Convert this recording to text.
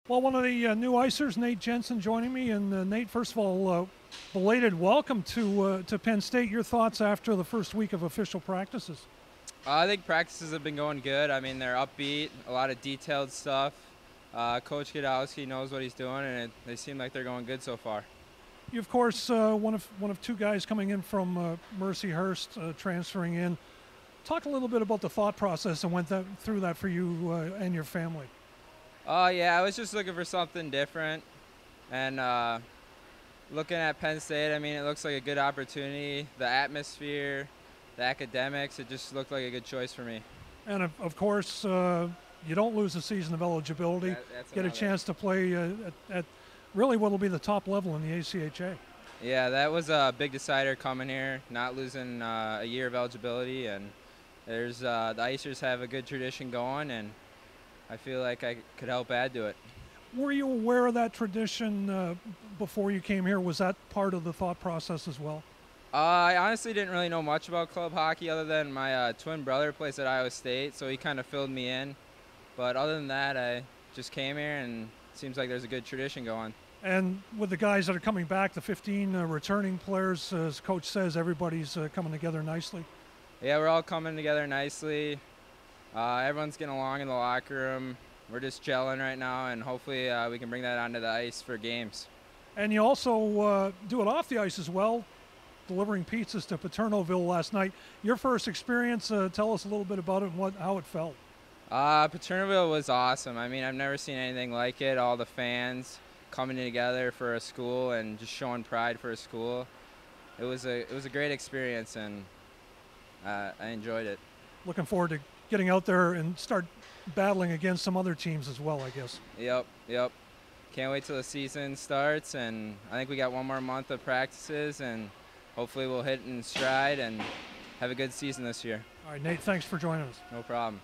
Well, one of the new icers, Nate Jensen, joining me. And Nate, first of all, belated welcome to Penn State. Your thoughts after the first week of official practices? I think practices have been going good. I mean, they're upbeat, a lot of detailed stuff. Coach Godowski knows what he's doing, and they seem like they're going good so far. You, of course, one of two guys coming in from Mercyhurst, transferring in. Talk a little bit about the thought process and went through that for you and your family. Yeah, I was just looking for something different, and looking at Penn State, I mean, it looks like a good opportunity. The atmosphere, the academics, it just looked like a good choice for me. And of course, you don't lose a season of eligibility. Get a chance to play at really what will be the top level in the ACHA. Yeah, that was a big decider coming here, not losing a year of eligibility, and there's the Icers have a good tradition going, and I feel like I could help add to it. Were you aware of that tradition before you came here? Was that part of the thought process as well? I honestly didn't really know much about club hockey other than my twin brother plays at Iowa State, so he kind of filled me in. But other than that, I just came here, and it seems like there's a good tradition going. And with the guys that are coming back, the 15 returning players, as Coach says, everybody's coming together nicely. Yeah, we're all coming together nicely. Everyone's getting along in the locker room. We're just gelling right now, and hopefully we can bring that onto the ice for games. And you also do it off the ice as well, delivering pizzas to Paternoville last night. Your first experience, tell us a little bit about it and how it felt. Paternoville was awesome. I mean, I've never seen anything like it. All the fans coming together for a school and just showing pride for a school. It was a great experience, and I enjoyed it. Looking forward to getting out there and start battling against some other teams as well, I guess. Yep. Can't wait till the season starts, and I think we got one more month of practices, and hopefully we'll hit in stride and have a good season this year. All right, Nate, thanks for joining us. No problem.